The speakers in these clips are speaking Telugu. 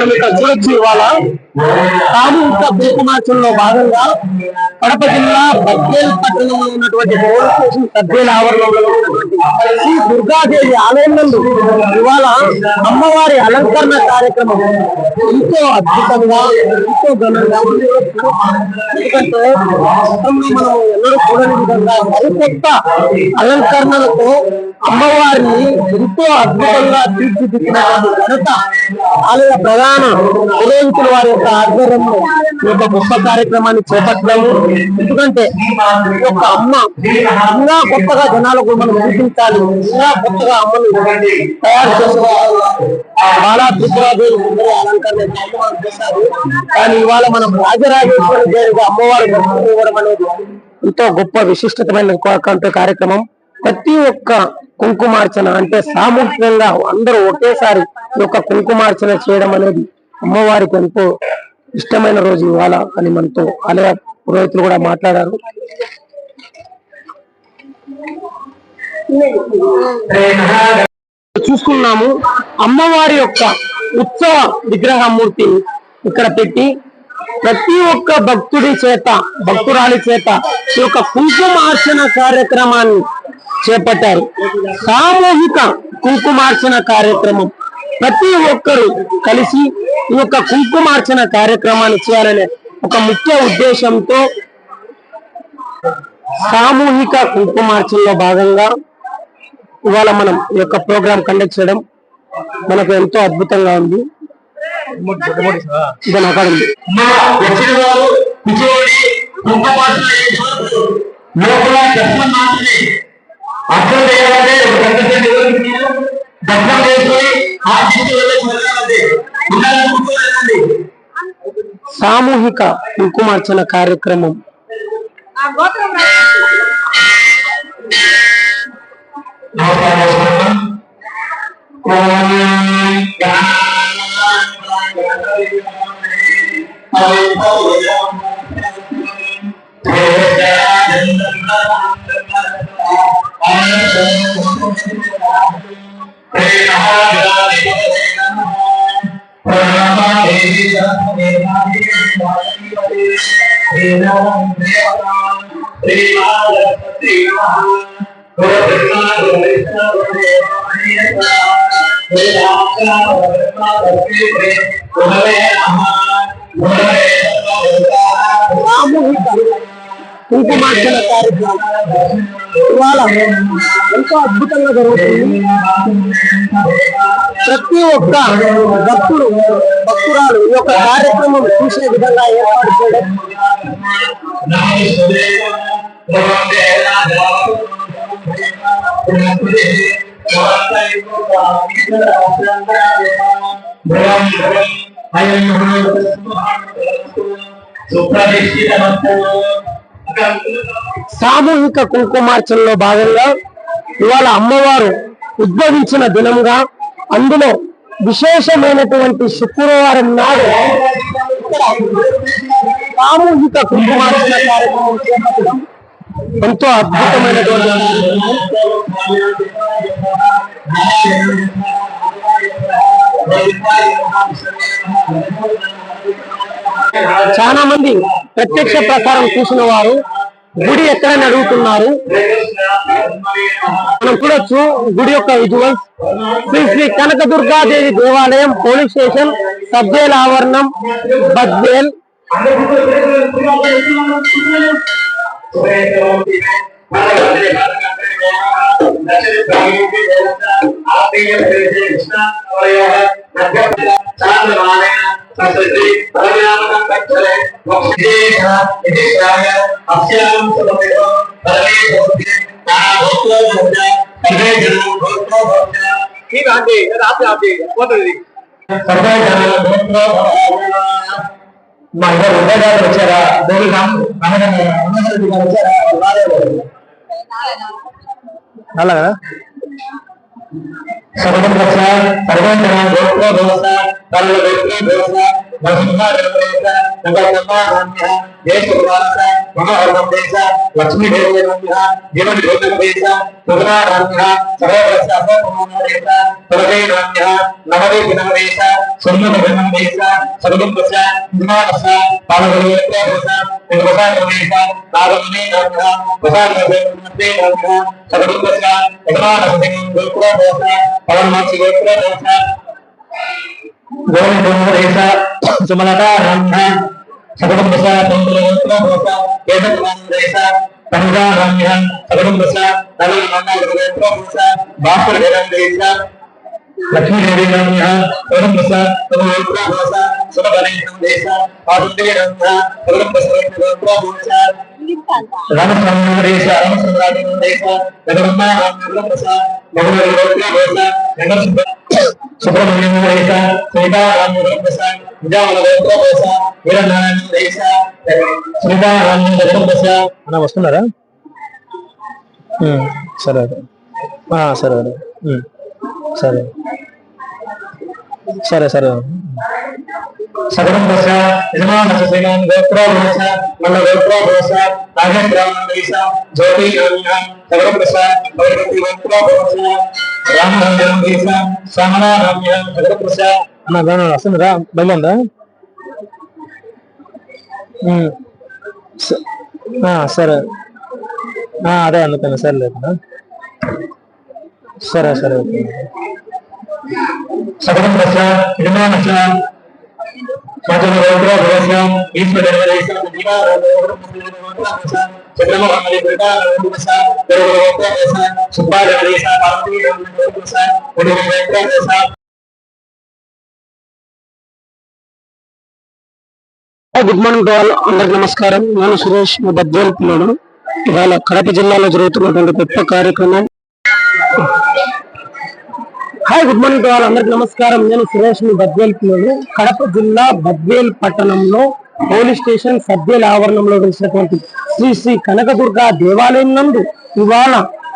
మనం ఇక్కడ చూడొచ్చు ఇవాళ సామూహిక కుంకుమార్చనలో భాగంగా కడప జిల్లా బద్వేల్ పట్టణంలో ఉన్నటువంటి పోలీస్ స్టేషన్ సభ్యుల ఆవరణలో ఉన్నటువంటి శ్రీ దుర్గాదేవి ఆలయం నందు ఇవాళ అమ్మవారి అలంకరణ కార్యక్రమం ఎంతో అద్భుతంగా ఎంతో ఘనంగా ఎందుకంటే మనం ఎన్నడూ చూడని విధంగా సరికొత్త అలంకరణలతో అమ్మవారిని ఎంతో అద్భుతంగా తీర్చిదిద్దినటువంటి ఘనత ఆలయ ప్రధాన పురోహితుల వారి యొక్క ఆధ్వర్యంలో ఈ యొక్క గొప్ప కార్యక్రమాన్ని చేపట్టడము. ఎందుకంటే ఈ యొక్క అమ్మ ఇంకా కొత్తగా జనాలకు మనం చూపించాలి, ఇంకా కొత్తగా అమ్మను తయారు చేసుకోవాలి. బాలా త్రిపురాదేవి అలంకరణ చేశారు. కానీ ఇవాళ మనం రాజరాజేశ్వరి దేవిగా అమ్మవారు ఇవ్వడం అనేది ఎంతో గొప్ప విశిష్టమైన కార్యక్రమం. ప్రతి ఒక్క కుంకుమార్చన అంటే సామూహికంగా అందరూ ఒకేసారి ఈ యొక్క కుంకుమార్చన చేయడం అనేది అమ్మవారికి ఎంతో ఇష్టమైన రోజు ఇవాళ అని మనతో ఆలయ పురోహితులు కూడా మాట్లాడారు. చూస్తున్నాము అమ్మవారి యొక్క ఉత్సవ విగ్రహమూర్తిని ఇక్కడ పెట్టి ప్రతి ఒక్క భక్తుడి చేత భక్తురాలి చేత ఈ యొక్క కుంకుమార్చన కార్యక్రమాన్ని చేపట్టారు. సామూహిక కుంకుమార్చన కార్యక్రమం ప్రతి ఒక్కరు కలిసి ఈ యొక్క కుంకుమార్చన కార్యక్రమాన్ని చేయాలనే ఒక ముఖ్య ఉద్దేశంతో సామూహిక కుంకుమార్చనలో భాగంగా ఇవాళ మనం ఈ యొక్క ప్రోగ్రాం కండక్ట్ చేయడం మనకు ఎంతో అద్భుతంగా ఉంది. ఇది అక్కడ ఉంది. సామూహిక కుంకుమార్చన కార్యక్రమం కుంకుమార్చన కార్యక్రమం ఇవాళ ఎంతో అద్భుతంగా జరుగుతుంది. ప్రతి ఒక్క భక్తురాలు ఈ యొక్క కార్యక్రమం చూసే విధంగా ఏర్పాటు చేయడం సామూహిక కుంకుమార్చనలో భాగంగా ఇవాళ అమ్మవారు ఉద్భవించిన దినంగా అందులో విశేషమైనటువంటి శుక్రవారం నాడు సామూహిక కుంకుమార్చన కార్యక్రమం చేపట్టడం ఎంతో అద్భుతమైనటువంటి చాలా మంది ప్రత్యక్ష ప్రసారం చూసిన వారు గుడి ఎక్కడని అడుగుతున్నారు. మనం చూడొచ్చు గుడి యొక్క విజువల్స్. శ్రీ శ్రీ కనకదుర్గాదేవి దేవాలయం పోలీస్ స్టేషన్ సభ్యుల ఆవరణం బద్వేల్. వచ్చారా అలా కదా సర్వం రక్ష సర్వంజన గోత్ర దోష కర్మ గోత్ర దోష నరసింహాదేశ నగరమ్య దేశవాస మహావర్ణదేశ లక్ష్మీదేవ్య జీవన్ జ్యోతిర్దేశ సుగుణారామ్య సర్వరక్ష సర్వదేశ సర్వేనామ్య నవదేశ నవదేశ సున్నదేశ సర్వంపశ హిమానస పాలగోత్ర దోష నిర్వసాదేశ నాగమణి నామ్య ప్రసాదదేశ సర్వంపశ యజమానస గోత్ర దోష పవన్మాసి గోత్ర దోష గోవిందేశ సుమలతారామ్య సగడంబస తొందరగోత్ర దోష కేశవాందేశ పంచారామ్య సగడంబస నలగోత్ర దోష భాస్కరదేశ లక్ష్మీదేవిరామ్య సగడంబస తొందరగోత్ర దోష సుమగణేశదేశ ఆదుందేరామ్య సగడంబస గోత్ర దోష రామచంద్రదేశ రామచంద్రాదేశ జగన్మారామ్య గోత్ర దోష నగర సుబ్రహ్మణ్యం దేశ శ్రీకారామ్య దేశ విజయవాడ గోత్ర దేశ వీరనారాయణ దేశ శ్రీకారామ్య దేశ అన్న వస్తున్నారా సరే సరే సరే సరే సరే సగరం దశ యజమాన శ్రీమాన్ గోత్ర దోష మల్ల గోత్ర దోష నాగేంద్రామ దేశ జ్యోతి సగరం దశ భగవతి గోత్ర దోష రామరంజనం దేశ శ్యామలారామ్య సగరం దశ అన్న గాన వస్తుందిరా బయలుందా సరే అదే అందుకని సరే లేదు సరే సరే సగరం దశ యజమాన గుడ్ మార్నింగ్ టు ఆల్, అందరికి నమస్కారం. నేను సురేష్, మా బద్వేల్ పిల్లడు. ఇవాళ కడప జిల్లాలో జరుగుతున్నటువంటి గొప్ప కార్యక్రమం. Hi, good morning to all, అందరికి నమస్కారం. నేను సురేష్, మీ బద్వేల్ పిల్లడు. కడప జిల్లా బద్వేల్ పట్టణంలో పోలీస్ స్టేషన్ సభ్యుల ఆవరణంలో వెలిసినటువంటి శ్రీ శ్రీ కనకదుర్గ దేవాలయం నందు ఇవాళ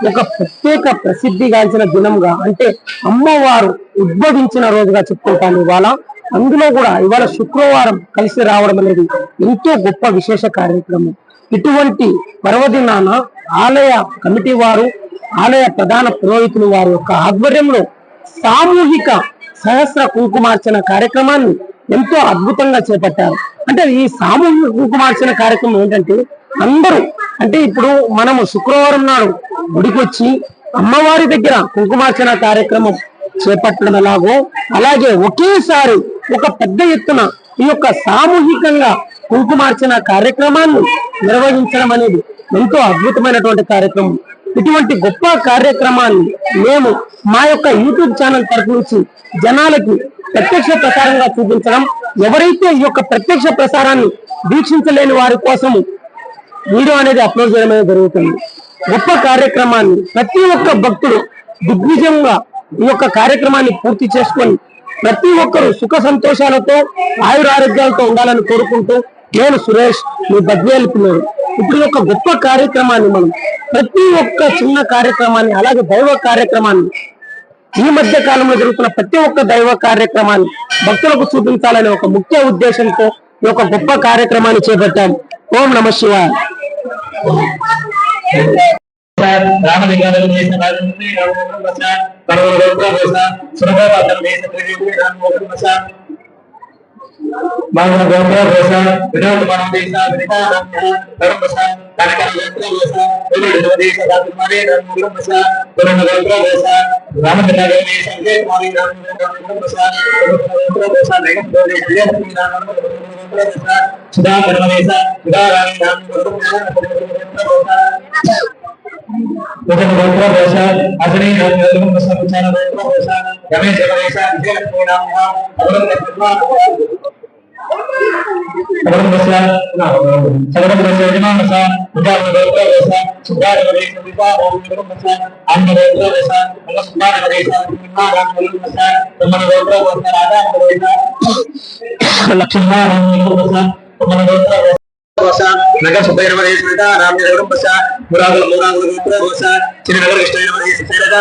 ఒక ప్రత్యేక ప్రసిద్ధిగాంచిన దినంగా, అంటే అమ్మవారు ఉద్భవించిన రోజుగా చెప్పుకుంటాను ఇవాళ. అందులో కూడా ఇవాళ శుక్రవారం కలిసి రావడం అనేది ఎంతో గొప్ప విశేష కార్యక్రమం. ఇటువంటి పర్వదినాన ఆలయ కమిటీ వారు, ఆలయ ప్రధాన పురోహితులు వారి యొక్క ఆధ్వర్యంలో సామూహిక సహస్ర కుంకుమార్చన కార్యక్రమాన్ని ఎంతో అద్భుతంగా చేపట్టారు. అంటే ఈ సామూహిక కుంకుమార్చన కార్యక్రమం ఏంటంటే అందరూ, అంటే ఇప్పుడు మనము శుక్రవారం నాడు గుడికి వచ్చి అమ్మవారి దగ్గర కుంకుమార్చన కార్యక్రమం చేపట్టడం ఎలాగో, అలాగే ఒకేసారి ఒక పెద్ద ఎత్తున ఈ యొక్క సామూహికంగా కుంకుమార్చన కార్యక్రమాన్ని నిర్వహించడం అనేది ఎంతో అద్భుతమైనటువంటి కార్యక్రమం. ఇటువంటి గొప్ప కార్యక్రమాన్ని మేము మా యొక్క యూట్యూబ్ ఛానల్ తరఫు నుంచి జనాలకి ప్రత్యక్ష ప్రసారంగా చూపించడం, ఎవరైతే ఈ యొక్క ప్రత్యక్ష ప్రసారాన్ని వీక్షించలేని వారి కోసము వీడియో అనేది అప్లోడ్ చేయడం అనేది జరుగుతుంది. గొప్ప కార్యక్రమాన్ని ప్రతి ఒక్క భక్తుడు దిగ్విజయంగా ఈ యొక్క కార్యక్రమాన్ని పూర్తి చేసుకొని ప్రతి ఒక్కరు సుఖ సంతోషాలతో ఆయురారోగ్యాలతో ఉండాలని కోరుకుంటూ, నేను సురేష్, మీ బద్వేల్ పిల్లలు. ఇప్పుడు ఒక గొప్ప కార్యక్రమాన్ని మనం ప్రతి ఒక్క చిన్న కార్యక్రమాన్ని, అలాగే దైవ కార్యక్రమాన్ని, ఈ మధ్య కాలంలో జరుగుతున్న ప్రతి ఒక్క దైవ కార్యక్రమాన్ని భక్తులకు చూపించాలనే ఒక ముఖ్య ఉద్దేశంతో ఈ యొక్క గొప్ప కార్యక్రమాన్ని చేపట్టాం. ఓం నమ శివాయ. మామూలు గోత్ర దోష వినోదమనం దేశ వినితారామ్య ధర్మస కనకర గోత్ర దోష వినుడు దేశ రాజకుమారి ధర్మస పురణ గోత్ర దోష రామచంద్ర దేశ విజయకుమారి ధర్మస గోత్ర దోష నైగం దేశ విజయలక్ష్మి గోత్ర దోష సుధా ధర్మదేశ సుధారాణి ధర్మస గోత్ర దోష అజనీ ధర్మస విచార గోత్ర దోష రమేశ దేశ విజయలక్ష్మి నగర సుబ్బైరవ श्रीनगर कृष्ण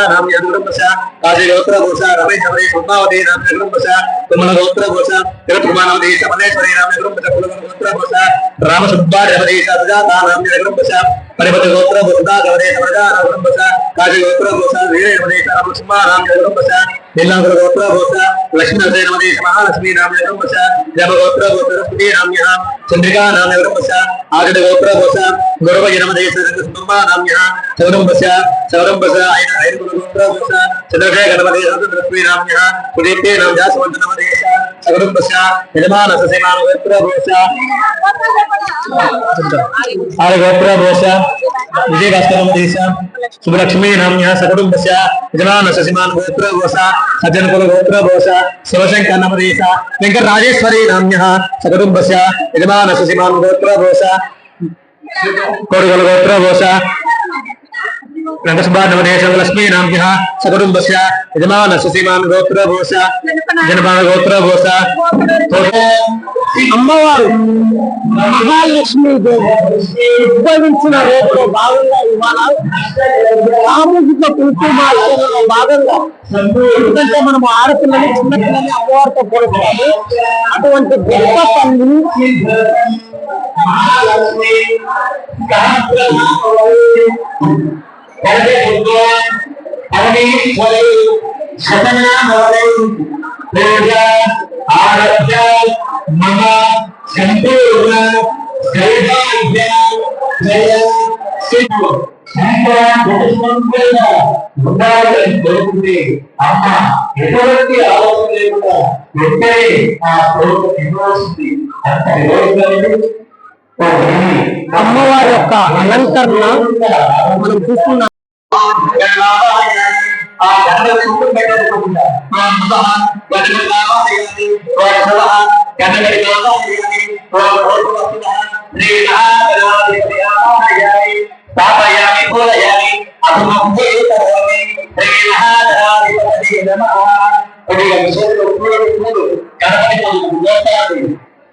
नाम यदुर्भसा काशी गोत्र भूषा रमेश हरे पद्मावती नाम यदुर्भसा तुमन गोत्र भूषा तिरुपतिमानवती समलेश्वरी नाम यदुर्भसा कुलगुण गोत्र भूषा राम सुब्बा रमदेश सुजाता नाम यदुर्भसा परिपति गोत्र भूषा गवदेश वर्गा नाम यदुर्भसा काशी गोत्र भूषा वीर रमदेश राम सुब्बा नाम यदुर्भसा नीलांबर गोत्र भूषा लक्ष्मी नरदेश रमदेश महालक्ष्मी नाम यदुर्भसा जब गोत्र भूषा रस्पति नाम यहां चंद्रिका नाम यदुर्भसा आगद गोत्र भूषा गौरव रमदेश सुब्बा नाम यहां सौरभसा सौरभसा आयन गोत्र भूषा चंद्रशेखर गणपति रस्पति नाम यहां पुदीप्ते नाम जासवंत नमदेश सौरभसा यजमान ससेमान गोत्र भूषा आर गोत्र भूषा विजय भास्कर नमदेश शुभलक्ष्मी नाम यहां सकुटुंबस्य यजमान ससेमान गोत्र भूषा सज्जन कुल गोत्र भूषा शिवशंकर नमदेश वेंकट राजेश्वरी नाम यहां सकुटुंबस्य यजमान ससेमान गोत्र भूषा कोडगल गोत्र भूषा रंगसभा नवदेश लक्ष्मी नाम सकुटुंबस्य यजमान ससीमान गोत्र भूषा जनपाल गोत्र भूषा అమ్మవారు మహాలక్ష్మీదేవి ఉద్భవించిన రేపులో భాగంగా ఇవాళ సామూహిక కుంకుమార్చనలో భాగంగా ఎందుకంటే మనం ఆడపిల్లని చిన్నపిల్లని అమ్మవారితో పోలుస్తాము అటువంటి గొప్ప తల్లి మహాలక్ష్మి ఆరోగ్య మమ సంపూర్ణ సౌభాగ్య జయ సిద్ధు ఉండాలని కోరుకుంటే అమ్మ ఎటువంటి ఆలోచన లేకుండా వెంటనే ఆ కోరిక ఇవ్వాల్సింది అంత అమ్మవారి యొక్క అలంకరణ మనం చూస్తున్నాం.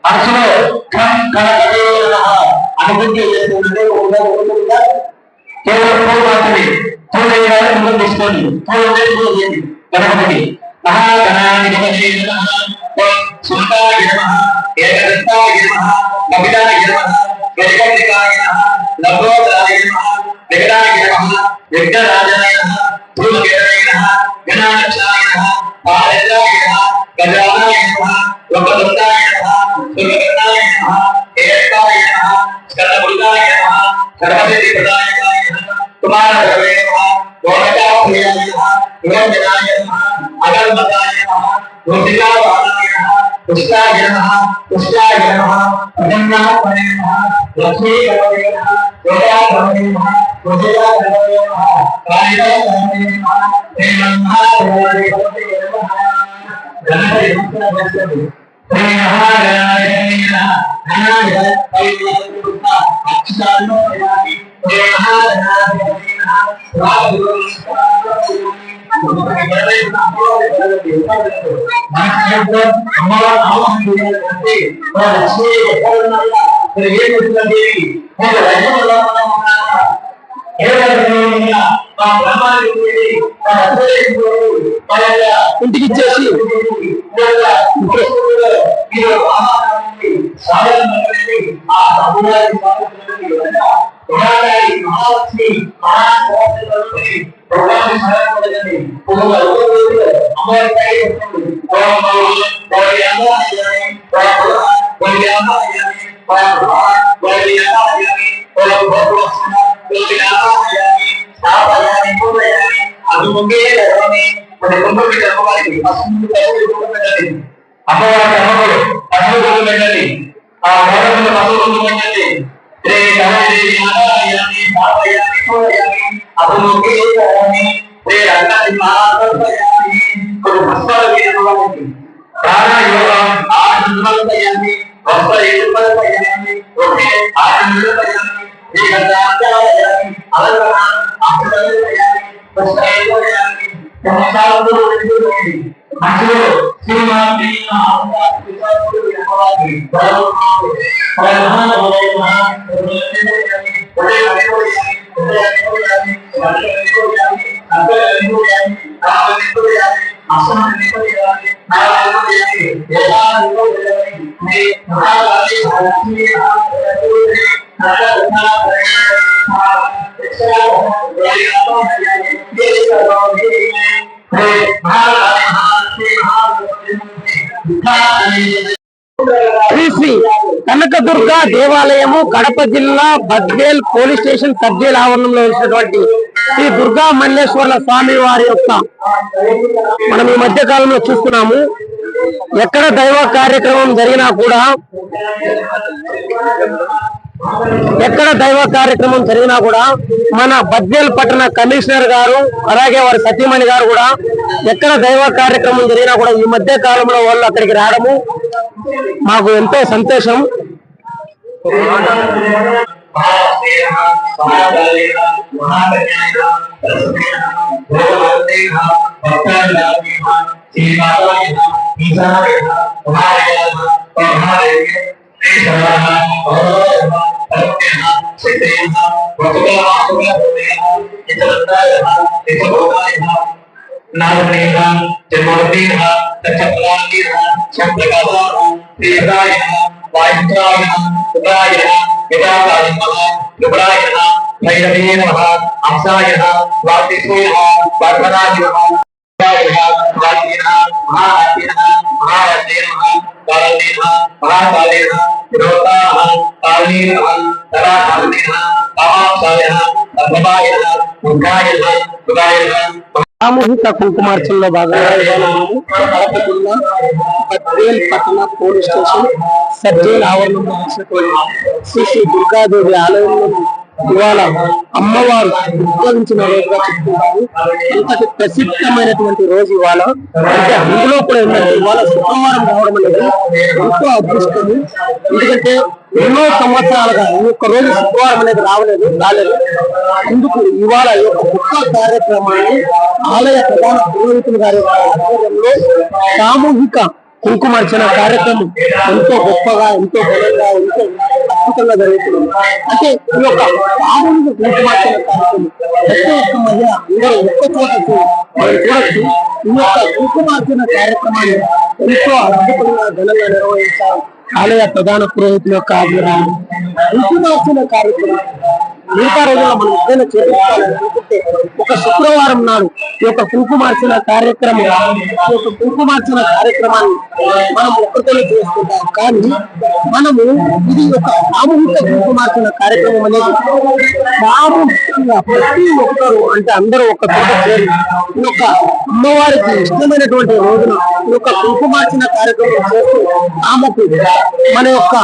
మనసులో అనుభూతి కేవలం పూలు మాత్రమే పూలు వేయాలని ముందు తీసుకోండి పూలు గణపతి మహాగణాధిపతి సుందాయ నమః ఏకదంతాయ నమః కపిలాయ నమః గజకర్ణికాయ నమః లంబోదరాయ నమః వికటాయ నమః విఘ్నరాజాయ నమః ధూమకేతయ నమః గణాధ్యక్షాయ నమః పాలయాయ నమః గజానాయ నమః వక్రతుండాయ నమః సురగణాయ నమః ఏకాయ నమః స్కందముద్రాయ నమః సర్వసిద్ధి ప్రదాయకాయ నమః కుమారభవే నమః గోమకాప్రియాయ నమః నిరంజనాయ నమః అగర్మతాయ నమః రుచికావాదాయ నమః పుష్టాయ నమః పుష్టాయ నమః ప్రజన్నాత్మనే నమః లక్ష్మీకరవే నమః యోగాకరవే నమః రుచికాకరవే నమః కాళికాకరవే నమః శ్రీమన్మహాకరవే నమః గణపతి నమస్కారం శ్రీ మహాగణాయ నమః అక్షరాలను ప్రయాణి శ్రీ మహాగణాయ ఇంటికి ఇచ్చేసి శ్రీ శ్రీ కనకదుర్గ దేవాలయము కడప జిల్లా Badvel police station sub jail ఆవరణంలో ఉన్నటువంటి శ్రీ దుర్గా మల్లేశ్వర స్వామి వారి యొక్క మనం ఈ మధ్య కాలంలో చూస్తున్నాము. ఎక్కడ దైవ కార్యక్రమం జరిగినా కూడా మన బద్వేల్ పట్టణ కమిషనర్ గారు అలాగే వారి సతీమణి గారు కూడా ఎక్కడ దైవ కార్యక్రమం జరిగినా కూడా ఈ మధ్య కాలంలో వాళ్ళు అక్కడికి రావడము మాకు ఎంతో సంతోషం. సామూహిక కుంకుమార్చనలో భాగంగా బద్వేల్ పట్టణ పోలీస్ స్టేషన్ సబ్ జైలు ఆవరణంలో శ్రీ శ్రీ దుర్గాదేవి ఆలయంలో ఇవాళ అమ్మవారు ఉద్భవించిన రోజుగా చెప్తున్నారు. ఇంతటి ప్రసిద్ధమైనటువంటి రోజు ఇవాళ. అంటే అందులో కూడా ఏంటంటే ఇవాళ శుక్రవారం రావడం అనేది ఎంతో అదృష్టము. ఎందుకంటే ఎన్నో సంవత్సరాలుగా ఈ ఒక్క రోజు శుక్రవారం అనేది రాలేదు. అందుకు ఇవాళ ఈ యొక్క గొప్ప కార్యక్రమాన్ని ఆలయ ప్రధాన పురోహితులు గారి ఆధ్వర్యంలో సామూహిక కుంకుమార్చన కార్యక్రమం ఎంతో గొప్పగా, ఎంతో ఘనంగా, ఎంతో అద్భుతంగా జరుగుతుంది. అంటే ఈ యొక్క సామూహిక కుంకుమార్చన కార్యక్రమం ప్రతి ఒక్క మహిళ అందరూ ఒక్క చోట మనం చూడొచ్చు. ఈ యొక్క కుంకుమార్చన కార్యక్రమాన్ని ఎంతో అద్భుతంగా ఘనంగా నిర్వహించారు ఆలయ ప్రధాన పురోహితుల యొక్క ఆధ్వర్యంలో. కుంకుమార్చన కార్యక్రమం మిగతా రోజుల్లో మనం ఏదైనా చేయించాలని అనుకుంటే ఒక శుక్రవారం నాడు ఈ యొక్క కుంకుమార్చన కార్యక్రమాన్ని మనం ఒక్కరితోనే చేసుకుంటాం. కానీ మనము ఇది ఒక సామూహిక కుంకుమార్చన కార్యక్రమం అనేది సామూహికంగా ప్రతి ఒక్కరు అంటే అందరూ ఒక చోట చేరి ఈ యొక్క అమ్మవారికి ఇష్టమైనటువంటి రోజున ఈ యొక్క కుంకుమార్చన కార్యక్రమం చేస్తూ ఆమెకు మన యొక్క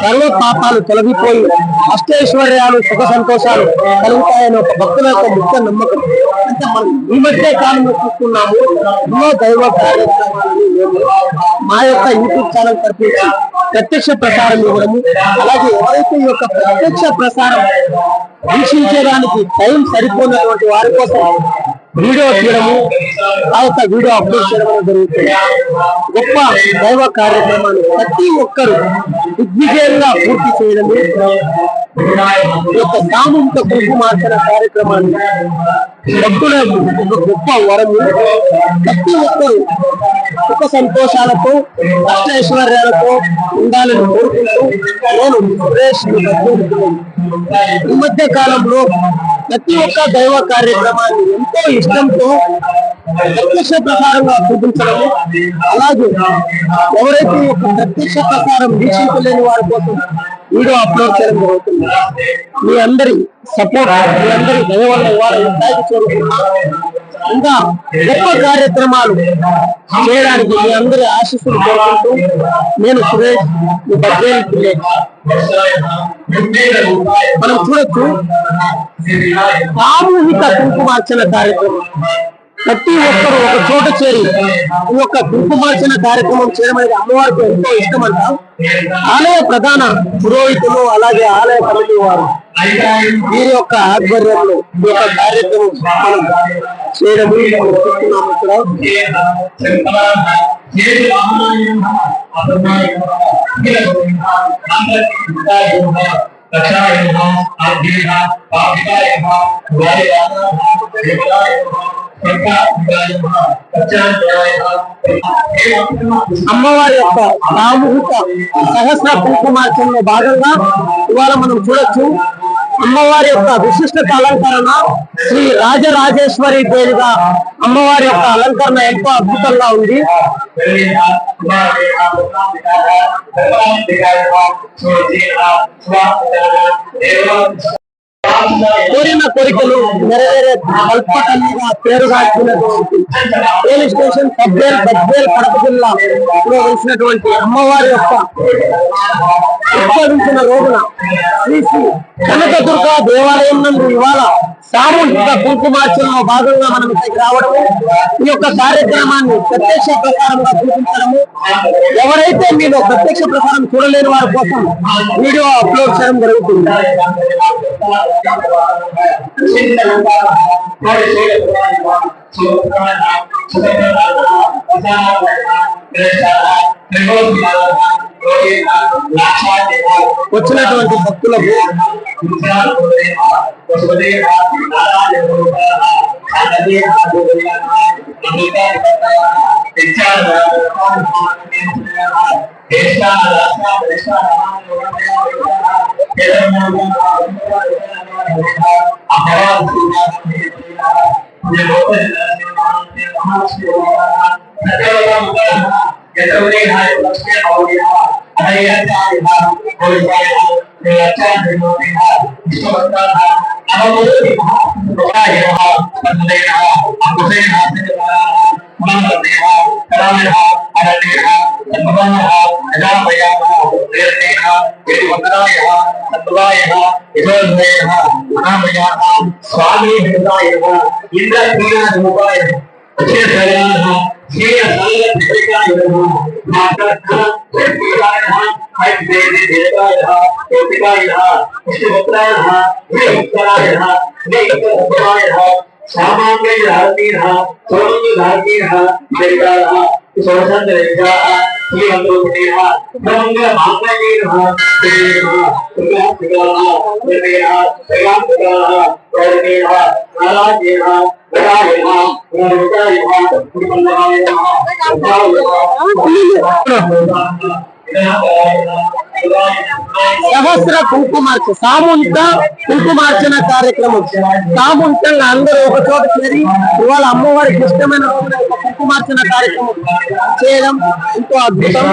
సర్వ పాపాలు తొలగిపోయి అష్టైశ్వర్యాలు సుఖ సంతోషాలు కలుగుతాయని ఒక భక్తుల యొక్క ముఖ్య నమ్మకం. అంటే మనం ఈ మధ్య కాలంలో చూస్తున్నాము ఎన్నో దైవ కార్యక్రమాలని మేము మా యొక్క యూట్యూబ్ ఛానల్ తరపించి ప్రత్యక్ష ప్రసారం ఇవ్వడము, అలాగే ఎవరైతే ఈ యొక్క ప్రత్యక్ష ప్రసారం వీక్షించడానికి టైం సరిపోయినటువంటి వారి కోసం వీడియో తీయడము, ఆ యొక్క వీడియో అప్లోడ్ చేయడం జరుగుతుంది. గొప్ప దైవ కార్యక్రమాన్ని ప్రతి ఒక్కరు దిగ్విజయంగా పూర్తి చేయడము ఈ యొక్క సామూహిక కుంకుమార్చన కార్యక్రమాన్ని భక్తులకు ఒక గొప్ప వరము. ప్రతి ఒక్కరు సుఖ సంతోషాలతో అష్టైశ్వర్యాలతో ఉండాలని కోరుకుంటూ నేను సురేష్ ఈ మధ్య కాలంలో ప్రతి ఒక్క దైవ కార్యక్రమాన్ని ఎంతో ఇష్టంతో ప్రత్యక్ష ప్రసారంగా చూపించడము, అలాగే ఎవరైతే ఒక ప్రత్యక్ష ప్రసారం వీక్షించలేని వారి కోసం వీడియో అప్లోడ్ చేయడం జరుగుతుంది. మీ అందరి సపోర్ట్, మీ అందరి దయ వల్ల వారి స్థాయికి చేరుకున్నా ఇంకా గొప్ప కార్యక్రమాలు చేయడానికి మీ అందరి ఆశీస్సులు కోరుకుంటూ నేను సురేష్ మీ బద్వేల్ విలేజ్. మనం చూడొచ్చు సామూహిక కుంకుమార్చన కార్యక్రమం ప్రతి ఒక్కరు ఒక చోట చేరి ఈ యొక్క కుంకుమార్చన కార్యక్రమం చేయడం అనేది అమ్మవారికి ఎంతో ఇష్టమంట. ఆలయ ప్రధాన పురోహితులు అలాగే ఆలయ కమిటీ వారు వీరి యొక్క ఆధ్వర్యంలో ఈ యొక్క కార్యక్రమం మనం చేయడం చూస్తున్నాము. ఇక్కడ రక్షాయ నమః ఆగ్నేయ పాపికాయ నమః వాయుయాయ నమః దేవాయ నమః అమ్మవారి యొక్క సామూహిక సహస్ర కుంకుమార్చనలో భాగంగా ఇవాళ మనం చూడొచ్చు. అమ్మవారి యొక్క విశిష్టత అలంకరణ శ్రీ రాజరాజేశ్వరి దేవిగా అమ్మవారి యొక్క అలంకరణ ఎంతో అద్భుతంగా ఉంది. కోరిన కోరికలు నెరవేరే కల్పకన్యగా పేరుగాంచినటువంటి పోలీస్ స్టేషన్ బద్వేల్ కడప జిల్లాలో వెలిసినటువంటి అమ్మవారి యొక్క ఉద్భవించిన రోజున శ్రీ శ్రీ కనకదుర్గ దేవాలయం నందు ఇవాళ సామూహిక కుంకుమార్చనలో భాగంగా మనం ఇక్కడికి రావడము, ఈ యొక్క కార్యక్రమాన్ని ప్రత్యక్ష ప్రకారంగా చూపించడము, ఎవరైతే మీరు ప్రత్యక్ష ప్రకారం చూడలేని వారి కోసం వీడియో అప్లోడ్ చేయడం జరుగుతుంది. వచ్చినటువంటి భక్తులకు స్వామి సహస్ర కుంకుమార్చన సామూహిక కుంకుమార్చన కార్యక్రమం సామూహికంగా అందరూ ఒక చోట చేరి ఇవాళ అమ్మవారికి ఇష్టమైన కుంకుమార్చన కార్యక్రమం చేయడం ఎంతో అద్భుతం.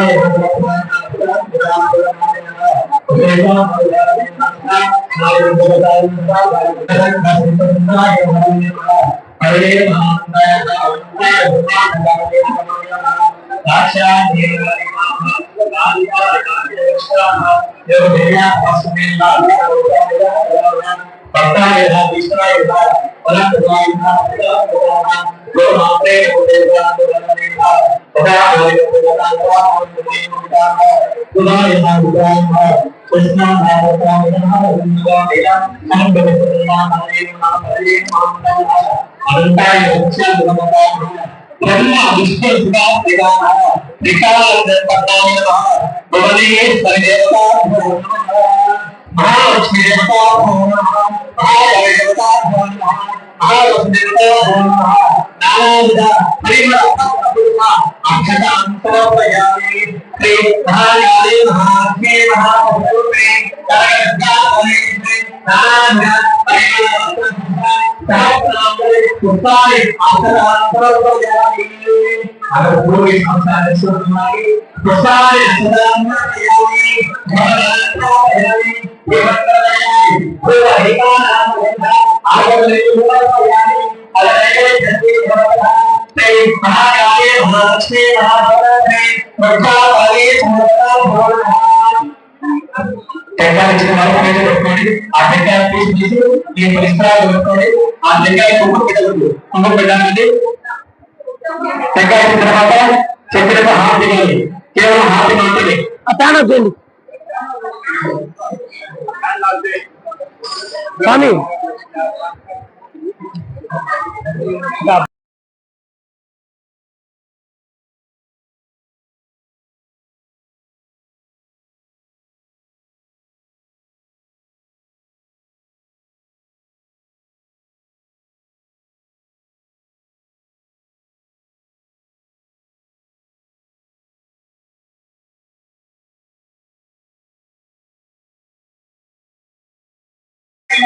స్వామి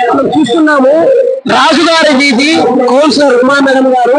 మనం చూస్తున్నాము రాజుగారి వీధి కౌన్సిలర్ ఉమా మేడం గారు